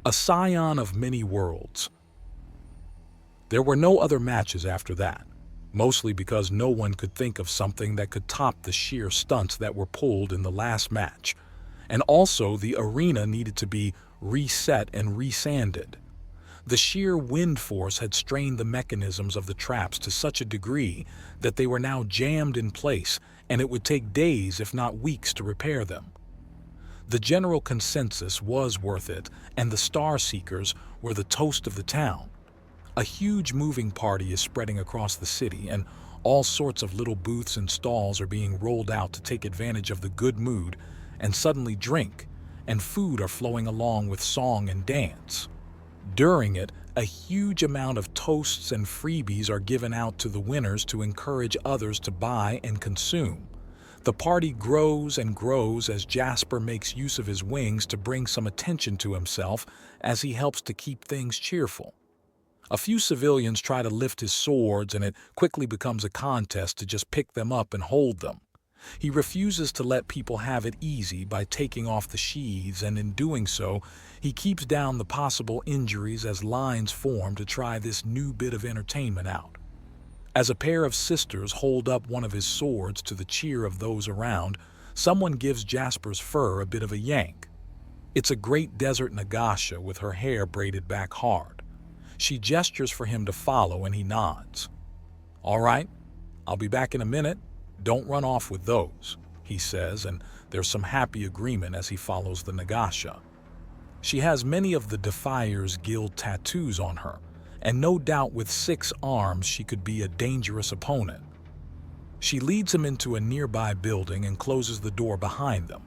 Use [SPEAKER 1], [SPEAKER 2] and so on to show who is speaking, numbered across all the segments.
[SPEAKER 1] A scion of many worlds. There were no other matches after that, mostly because no one could think of something that could top the sheer stunts that were pulled in the last match, and also the arena needed to be reset and resanded. The sheer wind force had strained the mechanisms of the traps to such a degree that they were now jammed in place, and it would take days if not weeks to repair them. The general consensus was worth it, and the Star Seekers were the toast of the town. A huge moving party is spreading across the city, and all sorts of little booths and stalls are being rolled out to take advantage of the good mood and suddenly drink, and food are flowing along with song and dance. During it, a huge amount of toasts and freebies are given out to the winners to encourage others to buy and consume. The party grows and grows as Jasper makes use of his wings to bring some attention to himself as he helps to keep things cheerful. A few civilians try to lift his swords, and it quickly becomes a contest to just pick them up and hold them. He refuses to let people have it easy by taking off the sheaths, and in doing so, he keeps down the possible injuries as lines form to try this new bit of entertainment out. As a pair of sisters hold up one of his swords to the cheer of those around, someone gives Jasper's fur a bit of a yank. It's a great desert Nagasha with her hair braided back hard. She gestures for him to follow, and he nods. "All right, I'll be back in a minute. Don't run off with those," he says, and there's some happy agreement as he follows the Nagasha. She has many of the Defier's Guild tattoos on her, and no doubt with 6 arms she could be a dangerous opponent. She leads him into a nearby building and closes the door behind them.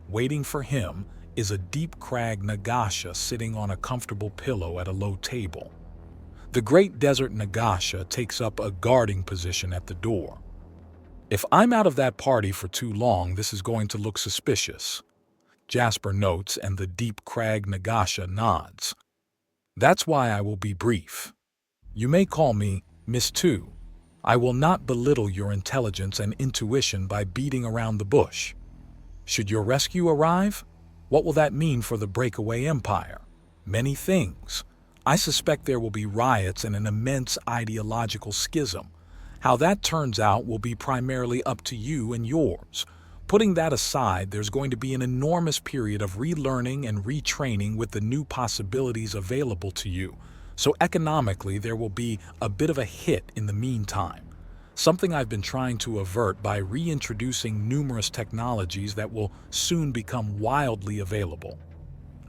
[SPEAKER 1] Waiting for him is a deep crag Nagasha sitting on a comfortable pillow at a low table. The Great Desert Nagasha takes up a guarding position at the door. "If I'm out of that party for too long, this is going to look suspicious," Jasper notes, and the deep crag Nagasha nods. "That's why I will be brief. You may call me Miss Two. I will not belittle your intelligence and intuition by beating around the bush. Should your rescue arrive, what will that mean for the breakaway empire? Many things. I suspect there will be riots and an immense ideological schism. How that turns out will be primarily up to you and yours. Putting that aside, there's going to be an enormous period of relearning and retraining with the new possibilities available to you. So economically, there will be a bit of a hit in the meantime. Something I've been trying to avert by reintroducing numerous technologies that will soon become wildly available."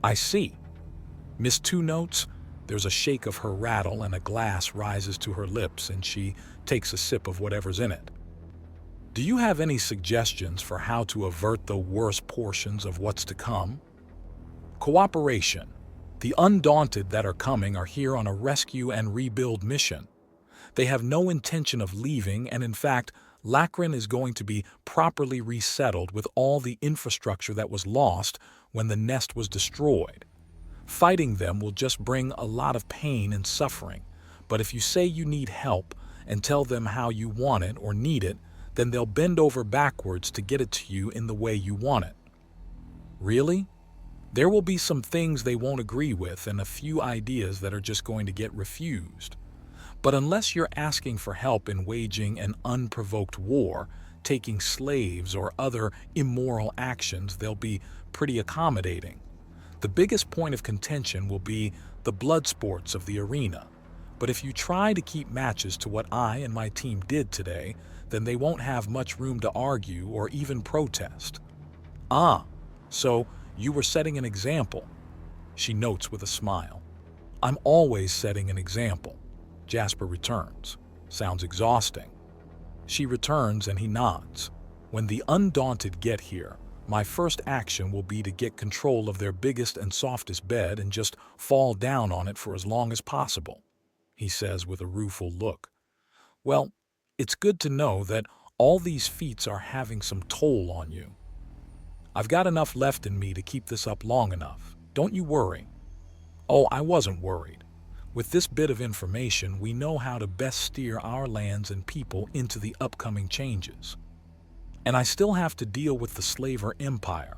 [SPEAKER 1] "I see." Miss Two notes. There's a shake of her rattle and a glass rises to her lips, and she takes a sip of whatever's in it. "Do you have any suggestions for how to avert the worst portions of what's to come?" "Cooperation. The Undaunted that are coming are here on a rescue and rebuild mission. They have no intention of leaving, and in fact, Lacin is going to be properly resettled with all the infrastructure that was lost when the nest was destroyed. Fighting them will just bring a lot of pain and suffering, but if you say you need help and tell them how you want it or need it, then they'll bend over backwards to get it to you in the way you want it." "Really? There will be some things they won't agree with and a few ideas that are just going to get refused. But unless you're asking for help in waging an unprovoked war, taking slaves, or other immoral actions, they'll be pretty accommodating. The biggest point of contention will be the blood sports of the arena. But if you try to keep matches to what I and my team did today, then they won't have much room to argue or even protest." "Ah, so you were setting an example," she notes with a smile. "I'm always setting an example," Jasper returns. "Sounds exhausting." She returns and he nods. "When the Undaunted get here, my first action will be to get control of their biggest and softest bed and just fall down on it for as long as possible," he says with a rueful look. "Well, it's good to know that all these feats are having some toll on you. I've got enough left in me to keep this up long enough. Don't you worry." "Oh, I wasn't worried. With this bit of information, we know how to best steer our lands and people into the upcoming changes. And I still have to deal with the Slaver Empire.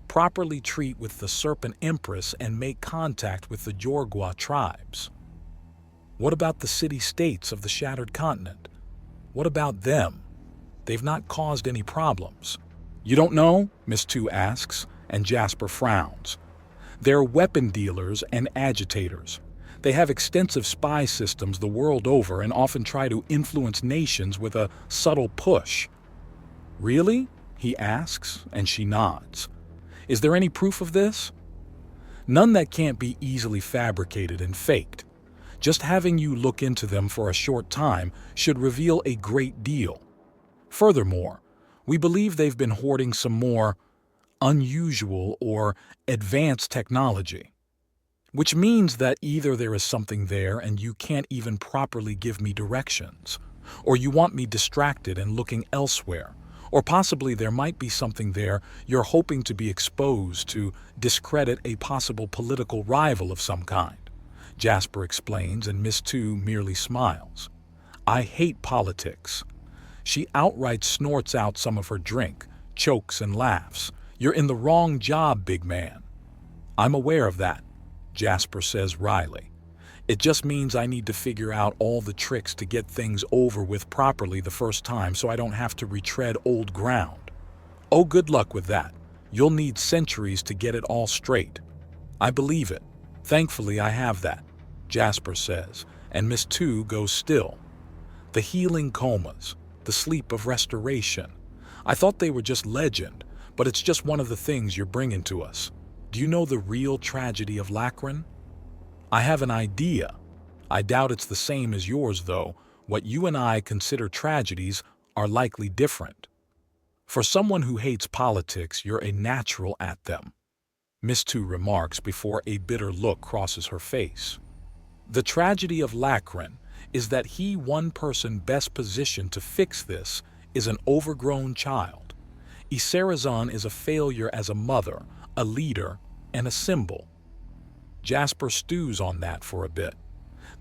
[SPEAKER 1] properly treat with the Serpent Empress, and make contact with the Jorgwa tribes. What about the city-states of the Shattered Continent? What about them? They've not caused any problems. You don't know? Miss Two asks, and Jasper frowns. They're weapon dealers and agitators. They have extensive spy systems the world over and often try to influence nations with a subtle push. Really? He asks, and she nods. Is there any proof of this? None that can't be easily fabricated and faked. Just having you look into them for a short time should reveal a great deal. Furthermore, we believe they've been hoarding some more unusual or advanced technology. Which means that either there is something there and you can't even properly give me directions, or you want me distracted and looking elsewhere, or possibly there might be something there you're hoping to be exposed to discredit a possible political rival of some kind. Jasper explains, and Miss Two merely smiles. I hate politics. She outright snorts out some of her drink, chokes and laughs. You're in the wrong job, big man. I'm aware of that, Jasper says wryly. It just means I need to figure out all the tricks to get things over with properly the first time so I don't have to retread old ground. Oh, good luck with that. You'll need centuries to get it all straight. I believe it. Thankfully, I have that, Jasper says, and Miss Two goes still. The healing comas, the sleep of restoration. I thought they were just legend, but it's just one of the things you're bringing to us. Do you know the real tragedy of Lacin? I have an idea. I doubt it's the same as yours, though. What you and I consider tragedies are likely different. For someone who hates politics, you're a natural at them, Miss Two remarks before a bitter look crosses her face. The tragedy of Lacin is that one person best positioned to fix this is an overgrown child. Isarazan is a failure as a mother, a leader, and a symbol. Jasper stews on that for a bit.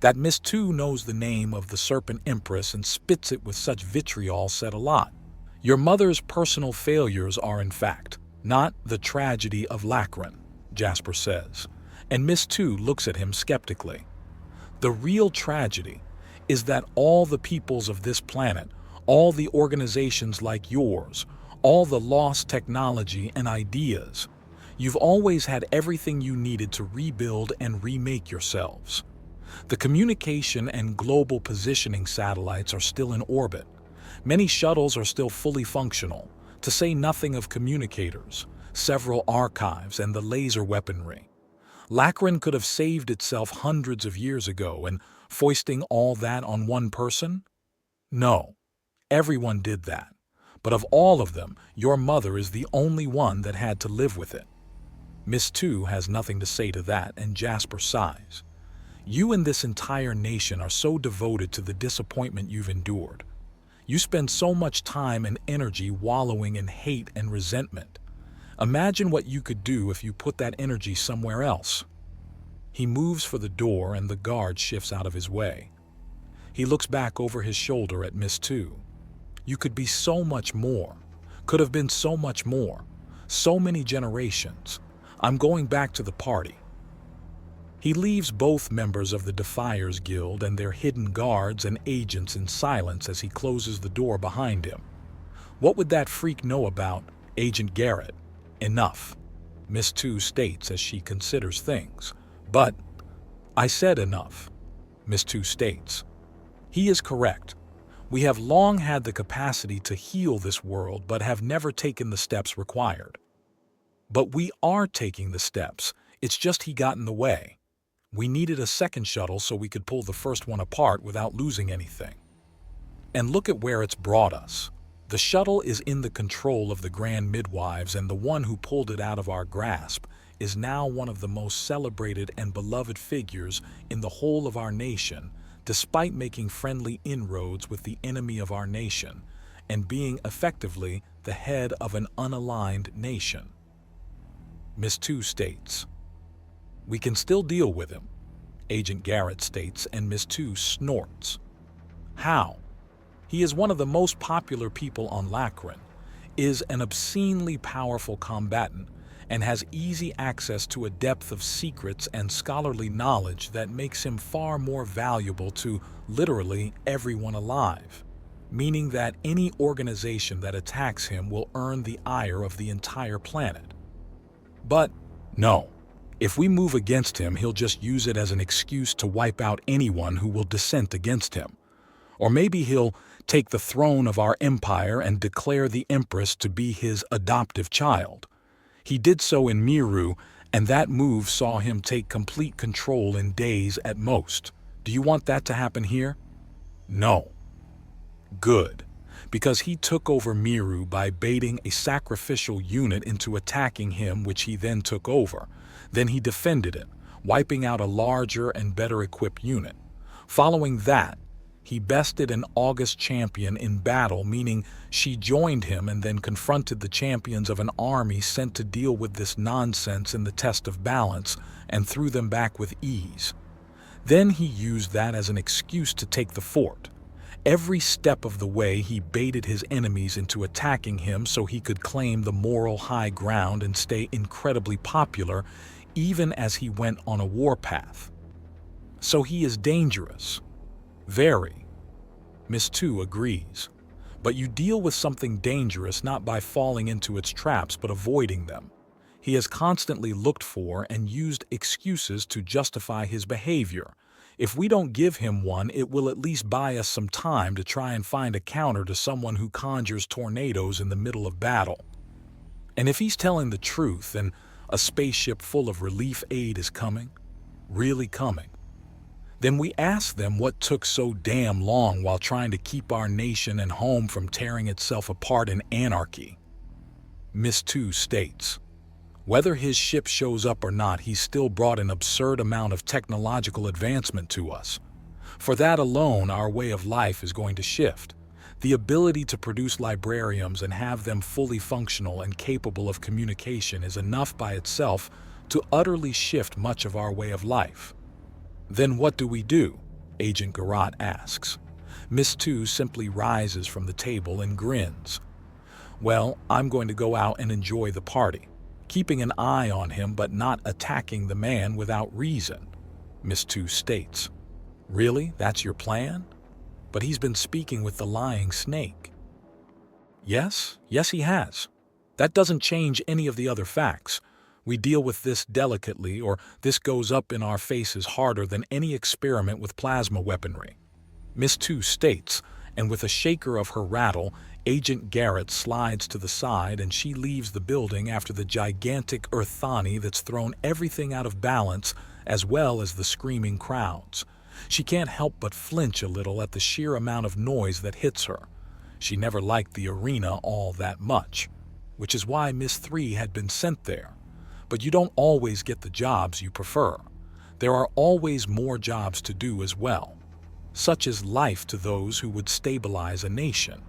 [SPEAKER 1] That Miss Two knows the name of the Serpent Empress and spits it with such vitriol said a lot. Your mother's personal failures are, in fact, not the tragedy of Lacin, Jasper says, and Miss Two looks at him skeptically. The real tragedy is that all the peoples of this planet, all the organizations like yours, all the lost technology and ideas, you've always had everything you needed to rebuild and remake yourselves. The communication and global positioning satellites are still in orbit. Many shuttles are still fully functional, to say nothing of communicators, several archives, and the laser weaponry. Lacin could have saved itself hundreds of years ago, and foisting all that on one person? No, everyone did that. But of all of them, your mother is the only one that had to live with it. Miss Two has nothing to say to that, and Jasper sighs. You and this entire nation are so devoted to the disappointment you've endured. You spend so much time and energy wallowing in hate and resentment. Imagine what you could do if you put that energy somewhere else. He moves for the door and the guard shifts out of his way. He looks back over his shoulder at Miss Two. You could be so much more. Could have been so much more. So many generations. I'm going back to the party. He leaves both members of the Defiers Guild and their hidden guards and agents in silence as he closes the door behind him. What would that freak know about Agent Garrett? Enough, Miss Two states as she considers things. But I said enough, Miss Two states. He is correct. We have long had the capacity to heal this world but have never taken the steps required. But we are taking the steps, it's just he got in the way. We needed a second shuttle so we could pull the first one apart without losing anything. And look at where it's brought us. The shuttle is in the control of the Grand Midwives, and the one who pulled it out of our grasp is now one of the most celebrated and beloved figures in the whole of our nation, despite making friendly inroads with the enemy of our nation and being effectively the head of an unaligned nation. Miss Two states. We can still deal with him, Agent Garrett states, and Miss Two snorts. How? He is one of the most popular people on Lacin, is an obscenely powerful combatant, and has easy access to a depth of secrets and scholarly knowledge that makes him far more valuable to literally everyone alive, meaning that any organization that attacks him will earn the ire of the entire planet. But no, if we move against him, he'll just use it as an excuse to wipe out anyone who will dissent against him. Or maybe he'll take the throne of our empire and declare the Empress to be his adoptive child. He did so in Miru, and that move saw him take complete control in days at most. Do you want that to happen here? No. Good, because he took over Miru by baiting a sacrificial unit into attacking him, which he then took over. Then he defended it, wiping out a larger and better equipped unit. Following that, he bested an August champion in battle, meaning she joined him and then confronted the champions of an army sent to deal with this nonsense in the test of balance and threw them back with ease. Then he used that as an excuse to take the fort. Every step of the way he baited his enemies into attacking him so he could claim the moral high ground and stay incredibly popular even as he went on a warpath. So he is dangerous. Very. Miss 2 agrees. But you deal with something dangerous not by falling into its traps but avoiding them. He has constantly looked for and used excuses to justify his behavior. If we don't give him one, it will at least buy us some time to try and find a counter to someone who conjures tornadoes in the middle of battle. And if he's telling the truth and a spaceship full of relief aid is coming, really coming, then we ask them what took so damn long while trying to keep our nation and home from tearing itself apart in anarchy. Miss 2 states, whether his ship shows up or not, he's still brought an absurd amount of technological advancement to us. For that alone, our way of life is going to shift. The ability to produce librariums and have them fully functional and capable of communication is enough by itself to utterly shift much of our way of life. Then what do? Agent Garat asks. Miss 2 simply rises from the table and grins. Well, I'm going to go out and enjoy the party, keeping an eye on him but not attacking the man without reason, Miss 2 states. Really? That's your plan? But he's been speaking with the lying snake. Yes, he has. That doesn't change any of the other facts. We deal with this delicately, or this goes up in our faces harder than any experiment with plasma weaponry, Miss 2 states, and with a shaker of her rattle, Agent Garrett slides to the side and she leaves the building after the gigantic Earthani that's thrown everything out of balance as well as the screaming crowds. She can't help but flinch a little at the sheer amount of noise that hits her. She never liked the arena all that much, which is why Miss 3 had been sent there. But you don't always get the jobs you prefer. There are always more jobs to do as well, such as life to those who would stabilize a nation.